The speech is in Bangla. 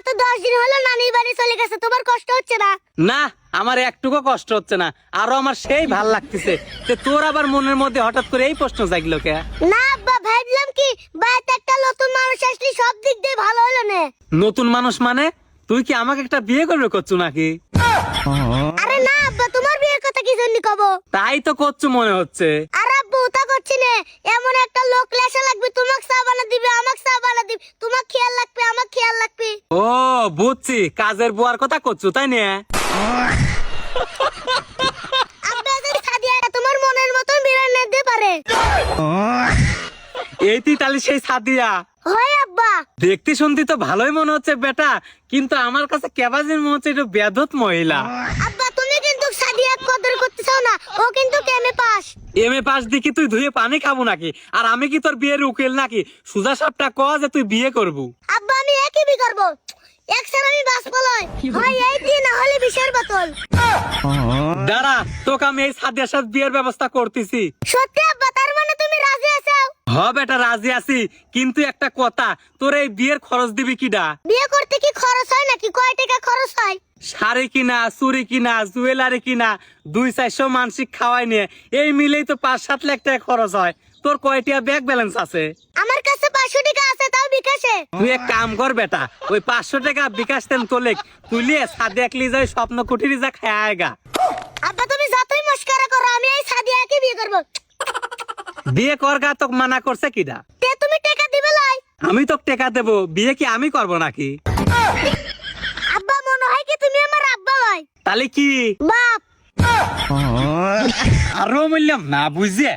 তো 10 দিন হলো নানি বাড়ি চলে গেছে, তোমার কষ্ট হচ্ছে না? না, আমার একটুকু কষ্ট হচ্ছে না, আরো আমার সেই ভাল লাগতেছে। তোর আবার মনের মধ্যে হঠাৎ করে এই প্রশ্ন জাগলো কে? না আব্বা, ভাবলাম কি বাড়িতে একটা নতুন মানুষ আসলে সব দিক দিয়ে ভালো হলো না। নতুন মানুষ মানে তুই কি আমাকে একটা বিয়ে করবে করছো নাকি? আরে না আব্বা, তোমার বিয়ের কথা কি জন্য কব? তাই তো করছো মনে হচ্ছে। আর আব্বু তা করছি না, এমন একটা লোক লেসা লাগবে, তোমাকে চা বানা দিবে, আমাকে চা বানা দিবে, তোমার খেয়াল রাখবে, আমার খেয়াল রাখবে। ও বুঝছি, কাজের বুয়ার কথা করছো তাই না? আব্বা যদি সাদিয়া তোমার মনের মতন বিরান নিতে পারে। এই তুই তাহলে সেই সাদিয়া? হয় আব্বা। দেখতে শুনতে তো ভালোই মনে হচ্ছে বেটা, কিন্তু আমার কাছে কেবাজির মনে হচ্ছে একটু বেধত মহিলা। আব্বা তুমি কিন্তু সাদিয়া কদর করতে চাও না, ও কিন্তু এমএ পাস। এমএ পাস দেখি তুই ধুয়ে পানি খাবো নাকি? আর আমি কি তোর বিয়ের উকিল নাকি? সুজা সাপটা ক যে তুই বিয়ে করবো। আব্বা আমি একই বি করব, একসাথে আমি বাস পলয় হয় এই দিন না হলে বিশের বোতল। দাঁড়া, তোকে আমি এই সাদিয়ার সাথে বিয়ের ব্যবস্থা করতেছি। সত্যি আব্বা, তার মানে তুমি রাজি আছো? হ বেটা, রাজি আছি, কিন্তু একটা কথা, তোর এই বিয়ের খরচ দিবি কিডা? বিয়ে করতে কি খরচ হয় নাকি? কয় টাকা খরচ হয়? শাড়ি কিনা, চুরি কিনা, জুয়েলারি কিনা, 200-400 মানসিক খাওয়াই নিয়ে এই মিলেই তো 5-7 লাখ টাকা খরচ হয়। তোর কয়টা ব্যাংক ব্যালেন্স আছে? আমার কাছে 500 টাকা আছে, তাও বিকাশে। তুই এক কাম কর বেটা, ওই 500 টাকা বিকাশ তেন তোলে তুলিয়ে সাদিয়া একলি যাই স্বপ্ন কুটিরি যা খায় আয়গা। আব্বা তুমি যতই মস্করা করো, আমি এই সাদিয়াকে বিয়ে করব। বিয়ে করগা, তোকে মানা করছে কিডা? তে তুমি টাকা দিবে লাই? আমি তোকে টাকা দেবো, বিয়ে কি আমি করব নাকি? আব্বা মনে হয় কি তুমি আমার আব্বা লয়, তাহলে কি? বাপ। আরো বললাম না বুঝে।